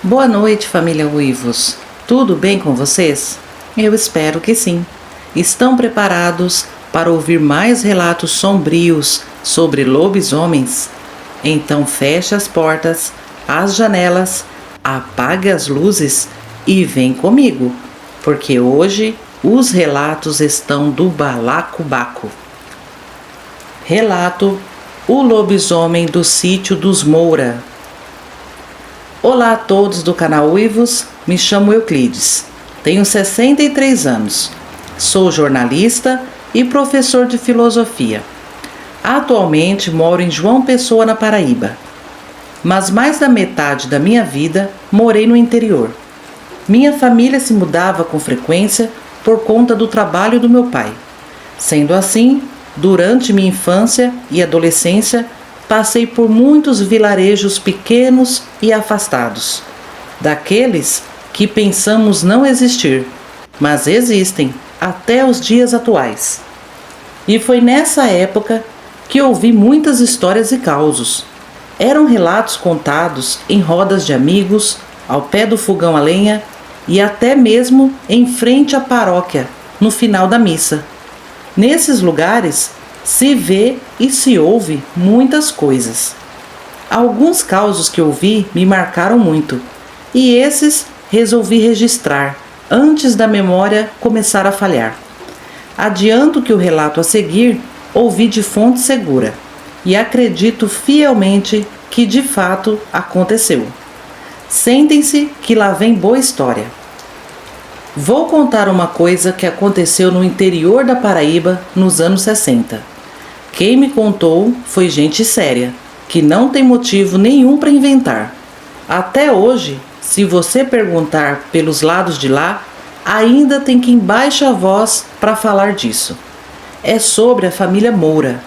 Boa noite, família Uivos. Tudo bem com vocês? Eu espero que sim. Estão preparados para ouvir mais relatos sombrios sobre lobisomens? Então feche as portas, as janelas, apague as luzes e vem comigo, porque hoje os relatos estão do balacobaco. Relato: O lobisomem do sítio dos Moura. Olá a todos do canal Uivos, me chamo Euclides, tenho 63 anos, sou jornalista e professor de filosofia. Atualmente moro em João Pessoa, na Paraíba, mas mais da metade da minha vida morei no interior. Minha família se mudava com frequência por conta do trabalho do meu pai. Sendo assim, durante minha infância e adolescência, passei por muitos vilarejos pequenos e afastados, daqueles que pensamos não existir, mas existem até os dias atuais. E foi nessa época que ouvi muitas histórias e causos. Eram relatos contados em rodas de amigos, ao pé do fogão a lenha e até mesmo em frente à paróquia, no final da missa. Nesses lugares se vê e se ouve muitas coisas. Alguns causos que ouvi me marcaram muito, e esses resolvi registrar antes da memória começar a falhar. Adianto que o relato a seguir ouvi de fonte segura, e acredito fielmente que de fato aconteceu. Sentem-se que lá vem boa história. Vou contar uma coisa que aconteceu no interior da Paraíba nos anos 60. Quem me contou foi gente séria, que não tem motivo nenhum para inventar. Até hoje, se você perguntar pelos lados de lá, ainda tem quem baixe a voz para falar disso. É sobre a família Moura.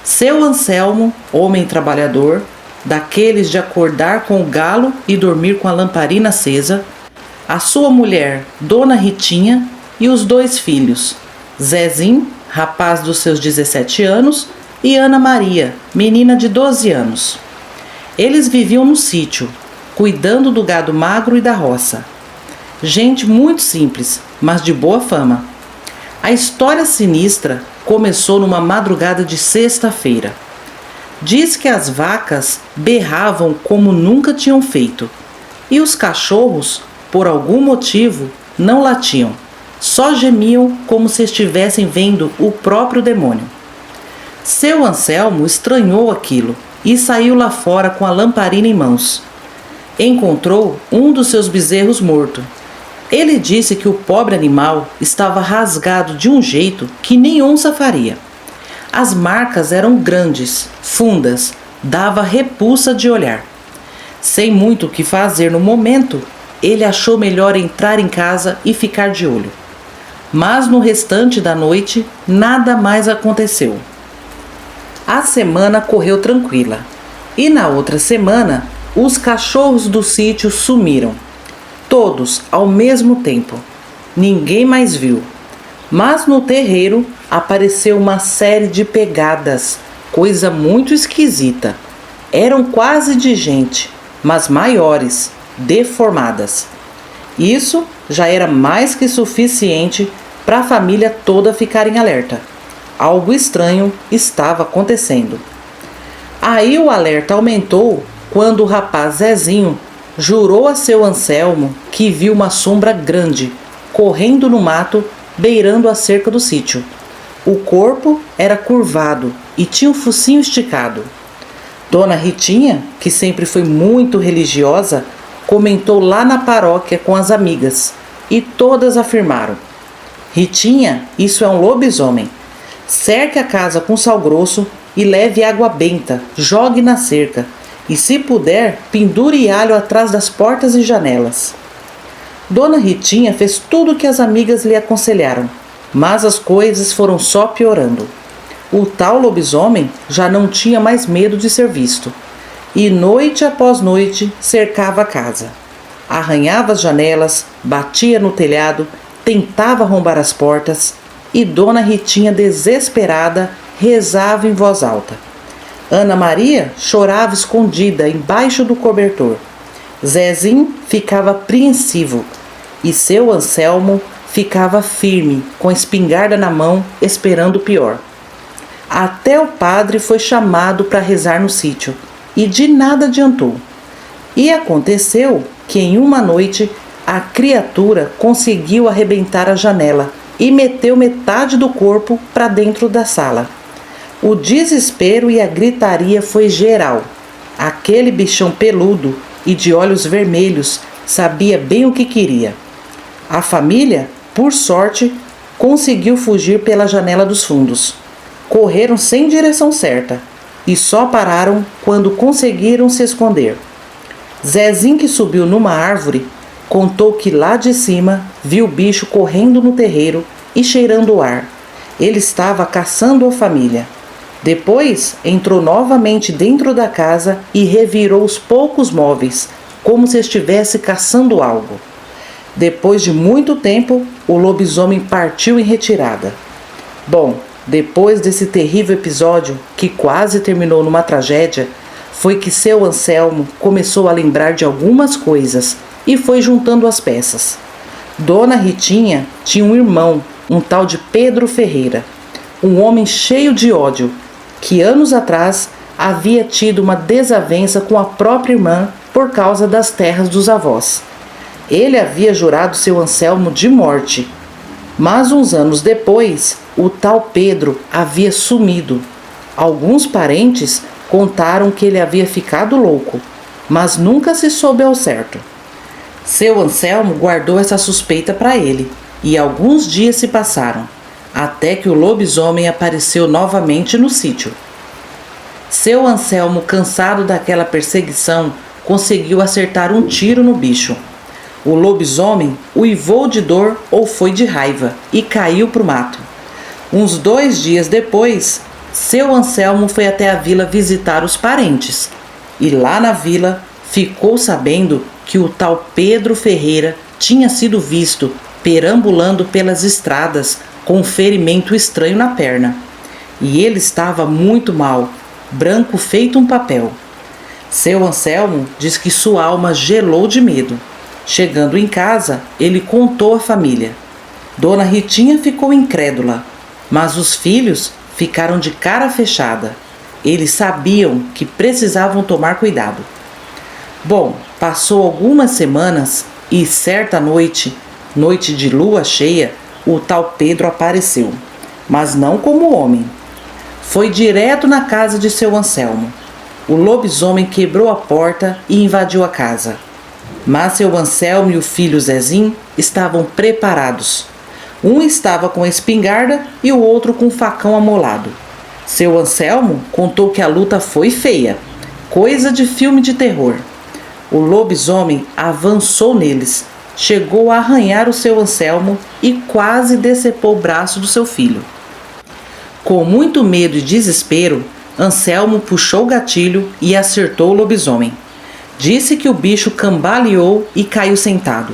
Seu Anselmo, homem trabalhador, daqueles de acordar com o galo e dormir com a lamparina acesa, a sua mulher, Dona Ritinha, e os dois filhos, Zezinho, rapaz dos seus 17 anos, e Ana Maria, menina de 12 anos. Eles viviam no sítio, cuidando do gado magro e da roça. Gente muito simples, mas de boa fama. A história sinistra começou numa madrugada de sexta-feira. Diz que as vacas berravam como nunca tinham feito, e os cachorros, por algum motivo, não latiam. Só gemiam como se estivessem vendo o próprio demônio. Seu Anselmo estranhou aquilo e saiu lá fora com a lamparina em mãos. Encontrou um dos seus bezerros morto. Ele disse que o pobre animal estava rasgado de um jeito que nem onça faria. As marcas eram grandes, fundas, dava repulsa de olhar. Sem muito o que fazer no momento, ele achou melhor entrar em casa e ficar de olho. Mas no restante da noite, nada mais aconteceu. A semana correu tranquila. E na outra semana, os cachorros do sítio sumiram. Todos ao mesmo tempo. Ninguém mais viu. Mas no terreiro apareceu uma série de pegadas, coisa muito esquisita. Eram quase de gente, mas maiores, deformadas. Isso já era mais que suficiente para a família toda ficar em alerta. Algo estranho estava acontecendo. Aí o alerta aumentou quando o rapaz Zezinho jurou a seu Anselmo que viu uma sombra grande correndo no mato beirando a cerca do sítio. O corpo era curvado e tinha o focinho esticado. Dona Ritinha, que sempre foi muito religiosa, comentou lá na paróquia com as amigas e todas afirmaram: Ritinha, isso é um lobisomem. Cerque a casa com sal grosso e leve água benta, jogue na cerca e, se puder, pendure alho atrás das portas e janelas. Dona Ritinha fez tudo o que as amigas lhe aconselharam, mas as coisas foram só piorando. O tal lobisomem já não tinha mais medo de ser visto, e noite após noite cercava a casa. Arranhava as janelas, batia no telhado, tentava arrombar as portas, e Dona Ritinha, desesperada, rezava em voz alta. Ana Maria chorava escondida embaixo do cobertor, Zezinho ficava apreensivo e seu Anselmo ficava firme, com a espingarda na mão, esperando o pior. Até o padre foi chamado para rezar no sítio e de nada adiantou. E aconteceu que em uma noite a criatura conseguiu arrebentar a janela e meteu metade do corpo para dentro da sala. O desespero e a gritaria foi geral. Aquele bichão peludo e de olhos vermelhos sabia bem o que queria. A família, por sorte, conseguiu fugir pela janela dos fundos. Correram sem direção certa e só pararam quando conseguiram se esconder. Zezinho, que subiu numa árvore, contou que lá de cima viu o bicho correndo no terreiro e cheirando o ar. Ele estava caçando a família. Depois entrou novamente dentro da casa e revirou os poucos móveis, como se estivesse caçando algo. Depois de muito tempo, o lobisomem partiu em retirada. Bom, depois desse terrível episódio, que quase terminou numa tragédia, foi que seu Anselmo começou a lembrar de algumas coisas e foi juntando as peças. Dona Ritinha tinha um irmão, um tal de Pedro Ferreira, um homem cheio de ódio, que anos atrás havia tido uma desavença com a própria irmã por causa das terras dos avós. Ele havia jurado seu Anselmo de morte, mas uns anos depois, o tal Pedro havia sumido. Alguns parentes contaram que ele havia ficado louco, mas nunca se soube ao certo. Seu Anselmo guardou essa suspeita para ele, e alguns dias se passaram, até que o lobisomem apareceu novamente no sítio. Seu Anselmo, cansado daquela perseguição, conseguiu acertar um tiro no bicho. O lobisomem uivou de dor ou foi de raiva e caiu para o mato. Uns 2 dias depois, seu Anselmo foi até a vila visitar os parentes, e lá na vila ficou sabendo que o tal Pedro Ferreira tinha sido visto perambulando pelas estradas com um ferimento estranho na perna. E ele estava muito mal, branco feito um papel. Seu Anselmo diz que sua alma gelou de medo. Chegando em casa, ele contou à família. Dona Ritinha ficou incrédula, mas os filhos ficaram de cara fechada. Eles sabiam que precisavam tomar cuidado. Bom, passou algumas semanas e certa noite, noite de lua cheia, o tal Pedro apareceu, mas não como homem. Foi direto na casa de seu Anselmo. O lobisomem quebrou a porta e invadiu a casa. Mas seu Anselmo e o filho Zezinho estavam preparados. Um estava com a espingarda e o outro com o facão amolado. Seu Anselmo contou que a luta foi feia, coisa de filme de terror. O lobisomem avançou neles, chegou a arranhar o seu Anselmo e quase decepou o braço do seu filho. Com muito medo e desespero, Anselmo puxou o gatilho e acertou o lobisomem. Disse que o bicho cambaleou e caiu sentado.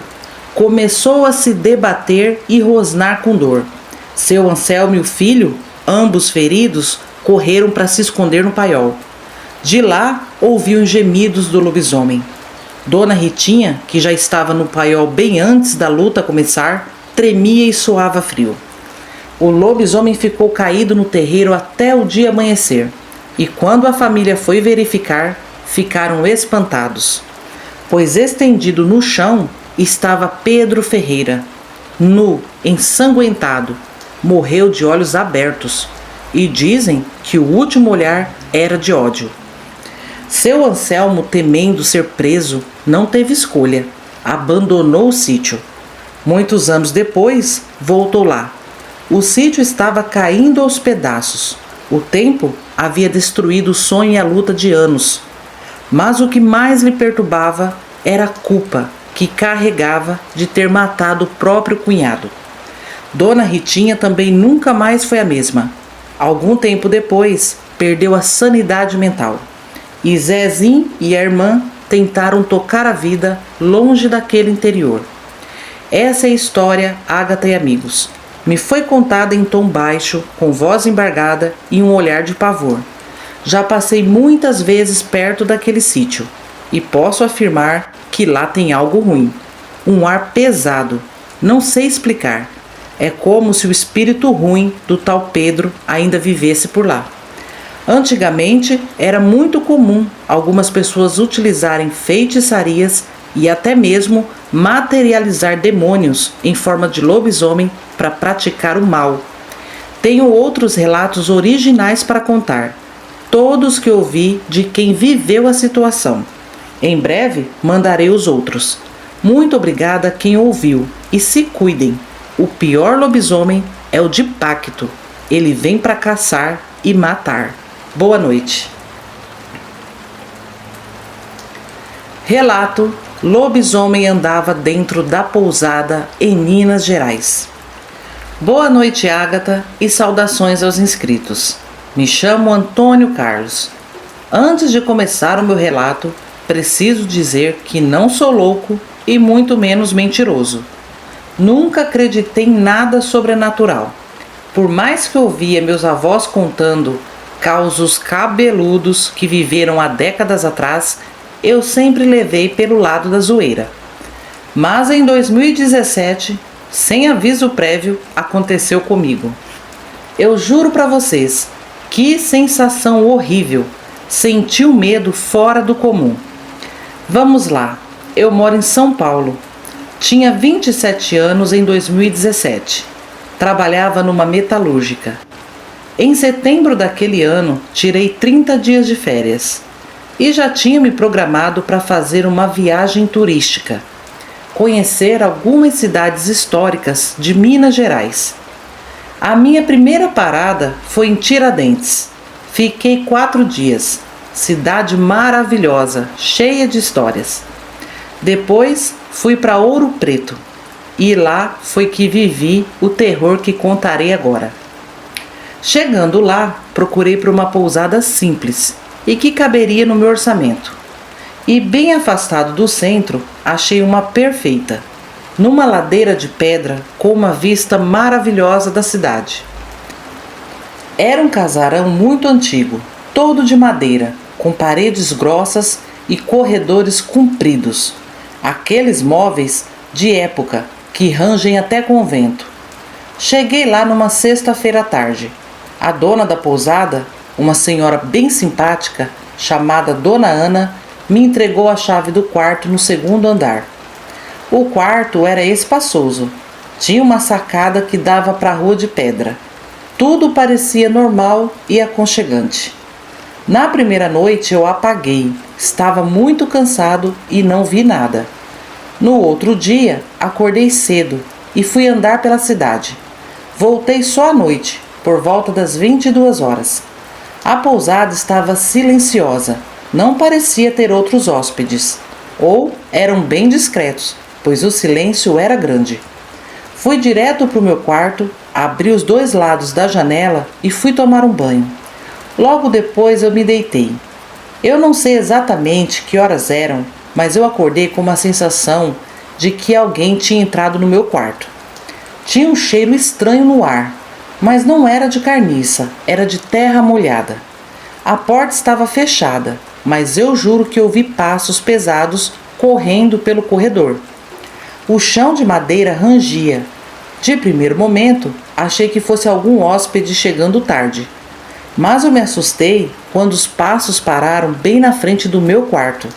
Começou a se debater e rosnar com dor. Seu Anselmo e o filho, ambos feridos, correram para se esconder no paiol. De lá, ouviam gemidos do lobisomem. Dona Ritinha, que já estava no paiol bem antes da luta começar, tremia e suava frio. O lobisomem ficou caído no terreiro até o dia amanhecer, e quando a família foi verificar, ficaram espantados, pois estendido no chão estava Pedro Ferreira, nu, ensanguentado, morreu de olhos abertos, e dizem que o último olhar era de ódio. Seu Anselmo, temendo ser preso, não teve escolha, abandonou o sítio. Muitos anos depois, voltou lá. O sítio estava caindo aos pedaços. O tempo havia destruído o sonho e a luta de anos. Mas o que mais lhe perturbava era a culpa que carregava de ter matado o próprio cunhado. Dona Ritinha também nunca mais foi a mesma. Algum tempo depois, perdeu a sanidade mental. E Zezinho e a irmã tentaram tocar a vida longe daquele interior. Essa é a história, Ágata e amigos. Me foi contada em tom baixo, com voz embargada e um olhar de pavor. Já passei muitas vezes perto daquele sítio. e posso afirmar que lá tem algo ruim. Um ar pesado. Não sei explicar. É como se o espírito ruim do tal Pedro ainda vivesse por lá. Antigamente, era muito comum algumas pessoas utilizarem feitiçarias e até mesmo materializar demônios em forma de lobisomem para praticar o mal. Tenho outros relatos originais para contar, todos que ouvi de quem viveu a situação. Em breve, mandarei os outros. Muito obrigada a quem ouviu e se cuidem. O pior lobisomem é o de pacto. Ele vem para caçar e matar. Boa noite. Relato: lobisomem andava dentro da pousada em Minas Gerais. Boa noite, Ágata, e saudações aos inscritos. Me chamo Antônio Carlos. Antes de começar o meu relato, preciso dizer que não sou louco e muito menos mentiroso. Nunca acreditei em nada sobrenatural. Por mais que ouvia meus avós contando causos cabeludos que viveram há décadas atrás, eu sempre levei pelo lado da zoeira. Mas em 2017, sem aviso prévio, aconteceu comigo. Eu juro para vocês, que sensação horrível! Senti um medo fora do comum. Vamos lá, eu moro em São Paulo. Tinha 27 anos em 2017. Trabalhava numa metalúrgica. Em setembro daquele ano, tirei 30 dias de férias. E já tinha me programado para fazer uma viagem turística. Conhecer algumas cidades históricas de Minas Gerais. A minha primeira parada foi em Tiradentes. Fiquei 4 dias. Cidade maravilhosa, cheia de histórias. Depois fui para Ouro Preto. E lá foi que vivi o terror que contarei agora. Chegando lá, procurei por uma pousada simples e que caberia no meu orçamento. E bem afastado do centro, achei uma perfeita, numa ladeira de pedra com uma vista maravilhosa da cidade. Era um casarão muito antigo, todo de madeira, com paredes grossas e corredores compridos. Aqueles móveis de época que rangem até convento. Cheguei lá numa sexta-feira à tarde. A dona da pousada, uma senhora bem simpática, chamada Dona Ana, me entregou a chave do quarto no segundo andar. O quarto era espaçoso. Tinha uma sacada que dava para a rua de pedra. Tudo parecia normal e aconchegante. Na primeira noite eu apaguei. Estava muito cansado e não vi nada. No outro dia, acordei cedo e fui andar pela cidade. Voltei só à noite, por volta das 22 horas. A pousada estava silenciosa. Não parecia ter outros hóspedes. Ou eram bem discretos, pois o silêncio era grande. Fui direto para o meu quarto, abri os 2 lados da janela e fui tomar um banho. Logo depois eu me deitei. Eu não sei exatamente que horas eram, mas eu acordei com uma sensação de que alguém tinha entrado no meu quarto. Tinha um cheiro estranho no ar, mas não era de carniça, era de terra molhada. A porta estava fechada, mas eu juro que ouvi passos pesados correndo pelo corredor. O chão de madeira rangia. De primeiro momento, achei que fosse algum hóspede chegando tarde. Mas eu me assustei quando os passos pararam bem na frente do meu quarto.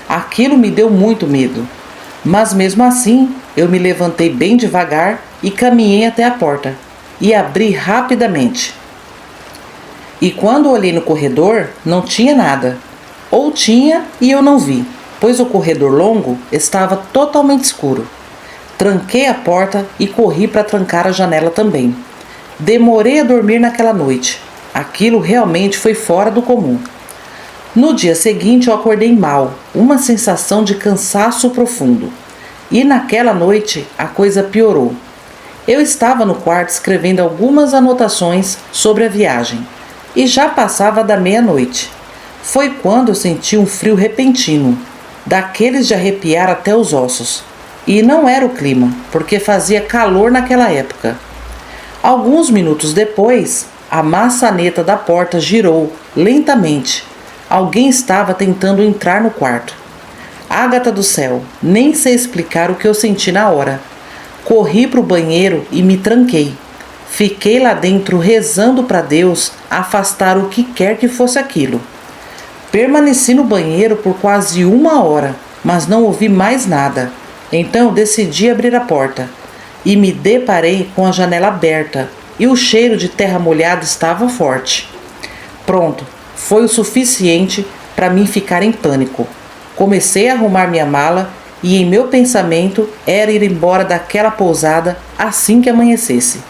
Aquilo me deu muito medo. Mas mesmo assim, eu me levantei bem devagar e caminhei até a porta. E abri rapidamente. E quando olhei no corredor, não tinha nada. Ou tinha e eu não vi, pois o corredor longo estava totalmente escuro. Tranquei a porta e corri para trancar a janela também. Demorei a dormir naquela noite. Aquilo realmente foi fora do comum. No dia seguinte eu acordei mal, uma sensação de cansaço profundo. E naquela noite a coisa piorou. Eu estava no quarto escrevendo algumas anotações sobre a viagem. E já passava da meia-noite. Foi quando eu senti um frio repentino, daqueles de arrepiar até os ossos. E não era o clima, porque fazia calor naquela época. Alguns minutos depois, a maçaneta da porta girou lentamente. Alguém estava tentando entrar no quarto. Ágata do céu, nem sei explicar o que eu senti na hora. Corri para o banheiro e me tranquei. Fiquei lá dentro rezando para Deus afastar o que quer que fosse aquilo. Permaneci no banheiro por quase 1 hora, mas não ouvi mais nada. Então eu decidi abrir a porta e me deparei com a janela aberta e o cheiro de terra molhada estava forte. Pronto, foi o suficiente para mim ficar em pânico. Comecei a arrumar minha mala e em meu pensamento era ir embora daquela pousada assim que amanhecesse.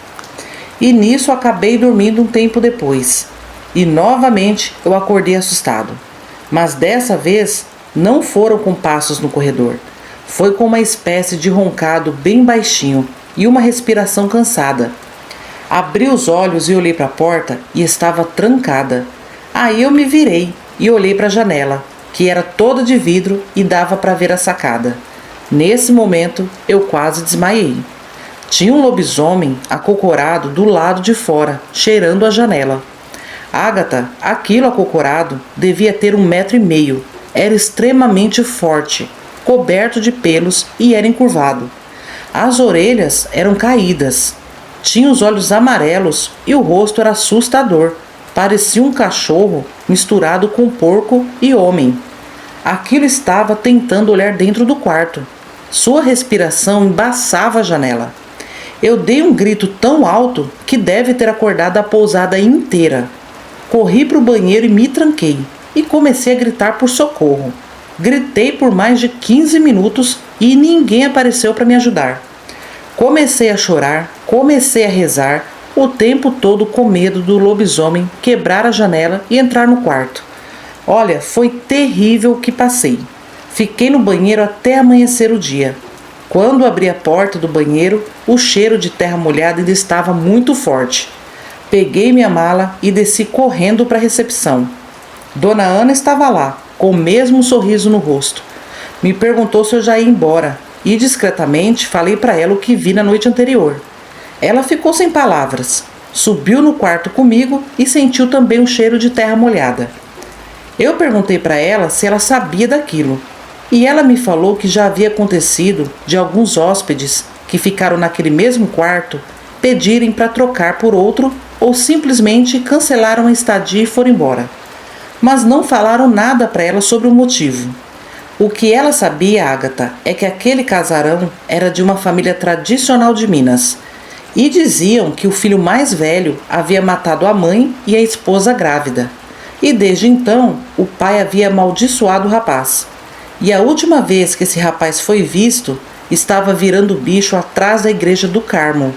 E nisso acabei dormindo um tempo depois. E novamente eu acordei assustado. Mas dessa vez não foram com passos no corredor. Foi com uma espécie de roncado bem baixinho e uma respiração cansada. Abri os olhos e olhei para a porta e estava trancada. Aí eu me virei e olhei para a janela, que era toda de vidro e dava para ver a sacada. Nesse momento eu quase desmaiei. Tinha um lobisomem acocorado do lado de fora, cheirando a janela. Ágata, aquilo acocorado, devia ter 1,5 m. Era extremamente forte, coberto de pelos e era encurvado. As orelhas eram caídas. Tinha os olhos amarelos e o rosto era assustador. Parecia um cachorro misturado com porco e homem. Aquilo estava tentando olhar dentro do quarto. Sua respiração embaçava a janela. Eu dei um grito tão alto que deve ter acordado a pousada inteira. Corri para o banheiro e me tranquei, e comecei a gritar por socorro. Gritei por mais de 15 minutos e ninguém apareceu para me ajudar. Comecei a chorar, comecei a rezar, o tempo todo com medo do lobisomem quebrar a janela e entrar no quarto. Olha, foi terrível o que passei. Fiquei no banheiro até amanhecer o dia. Quando abri a porta do banheiro, o cheiro de terra molhada ainda estava muito forte. Peguei minha mala e desci correndo para a recepção. Dona Ana estava lá, com o mesmo sorriso no rosto. Me perguntou se eu já ia embora e discretamente falei para ela o que vi na noite anterior. Ela ficou sem palavras, subiu no quarto comigo e sentiu também o cheiro de terra molhada. Eu perguntei para ela se ela sabia daquilo e ela me falou que já havia acontecido de alguns hóspedes que ficaram naquele mesmo quarto pedirem para trocar por outro ou simplesmente cancelaram a estadia e foram embora. Mas não falaram nada para ela sobre o motivo. O que ela sabia, Ágata, é que aquele casarão era de uma família tradicional de Minas. E diziam que o filho mais velho havia matado a mãe e a esposa grávida. E desde então, o pai havia amaldiçoado o rapaz. E a última vez que esse rapaz foi visto, estava virando bicho atrás da igreja do Carmo.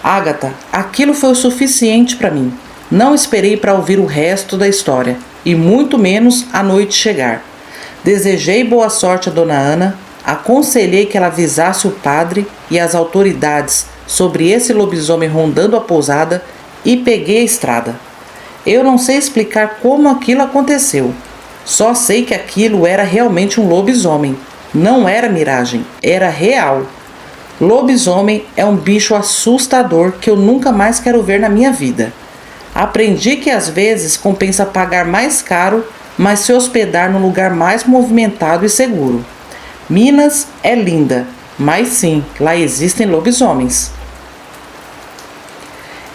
Ágata, aquilo foi o suficiente para mim. Não esperei para ouvir o resto da história, e muito menos a noite chegar. Desejei boa sorte a Dona Ana, aconselhei que ela avisasse o padre e as autoridades sobre esse lobisomem rondando a pousada e peguei a estrada. Eu não sei explicar como aquilo aconteceu. Só sei que aquilo era realmente um lobisomem. Não era miragem, era real. Lobisomem é um bicho assustador que eu nunca mais quero ver na minha vida. Aprendi que às vezes compensa pagar mais caro, mas se hospedar num lugar mais movimentado e seguro. Minas é linda, mas sim, lá existem lobisomens.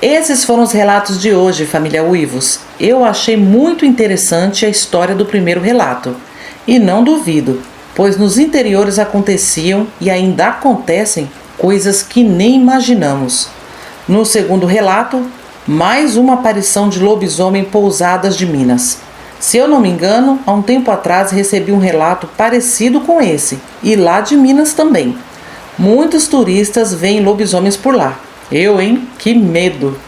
Esses foram os relatos de hoje, família Uivos. Eu achei muito interessante a história do primeiro relato. E não duvido, pois nos interiores aconteciam e ainda acontecem coisas que nem imaginamos. No segundo relato, mais uma aparição de lobisomem em Pousadas de Minas. Se eu não me engano, há um tempo atrás recebi um relato parecido com esse, e lá de Minas também. Muitos turistas veem lobisomens por lá. Eu, hein? Que medo!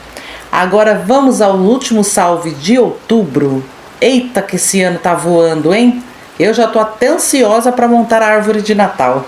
Agora vamos ao último salve de outubro. Eita, que esse ano tá voando, hein? Eu já tô até ansiosa para montar a árvore de Natal.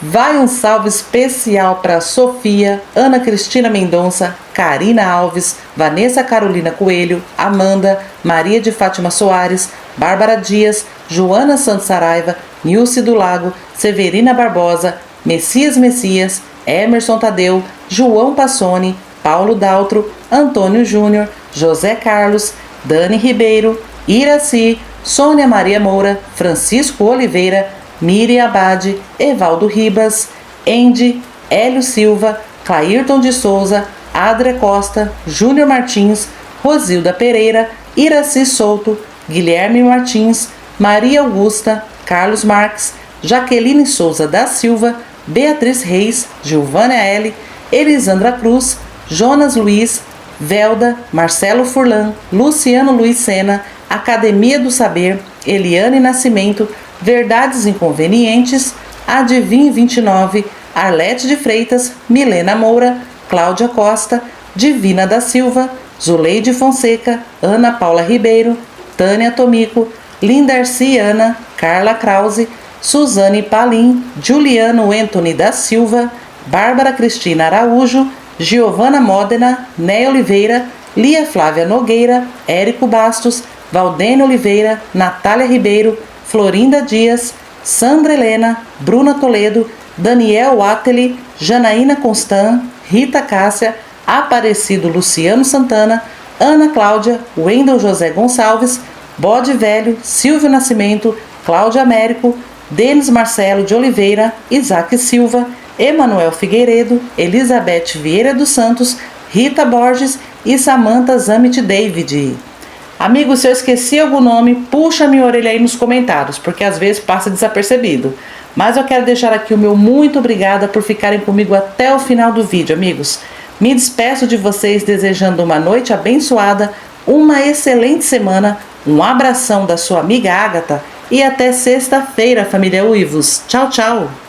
Vai um salve especial para Sofia, Ana Cristina Mendonça, Karina Alves, Vanessa Carolina Coelho, Amanda, Maria de Fátima Soares, Bárbara Dias, Joana Santos Saraiva, Nilce do Lago, Severina Barbosa, Messias, Emerson Tadeu, João Passoni, Paulo Daltro, Antônio Júnior, José Carlos, Dani Ribeiro, Iraci, Sônia Maria Moura, Francisco Oliveira, Miriam Abade, Evaldo Ribas, Endi, Hélio Silva, Clairton de Souza, Adria Costa, Júnior Martins, Rosilda Pereira, Iraci Souto, Guilherme Martins, Maria Augusta, Carlos Marques, Jaqueline Souza da Silva, Beatriz Reis, Gilvânia L., Elisandra Cruz, Jonas Luiz, Velda, Marcelo Furlan, Luciano Luiz Sena, Academia do Saber, Eliane Nascimento, Verdades Inconvenientes, Adivin 29, Arlete de Freitas, Milena Moura, Cláudia Costa, Divina da Silva, Zuleide Fonseca, Ana Paula Ribeiro, Tânia Tomico, Lindarciana, Carla Krause, Suzane Palim, Juliano Anthony da Silva, Bárbara Cristina Araújo, Giovana Modena, Né Oliveira, Lia Flávia Nogueira, Érico Bastos, Valdênio Oliveira, Natália Ribeiro, Florinda Dias, Sandra Helena, Bruna Toledo, Daniel Atteli, Janaína Constant, Rita Cássia, Aparecido Luciano Santana, Ana Cláudia, Wendel José Gonçalves, Bode Velho, Silvio Nascimento, Cláudia Américo, Denis Marcelo de Oliveira, Isaac Silva, Emanuel Figueiredo, Elizabeth Vieira dos Santos, Rita Borges e Samantha Zamit David. Amigo, se eu esqueci algum nome, puxa minha orelha aí nos comentários, porque às vezes passa desapercebido. Mas eu quero deixar aqui o meu muito obrigada por ficarem comigo até o final do vídeo, amigos. Me despeço de vocês desejando uma noite abençoada, uma excelente semana, um abração da sua amiga Ágata e até sexta-feira, família Uivos. Tchau, tchau!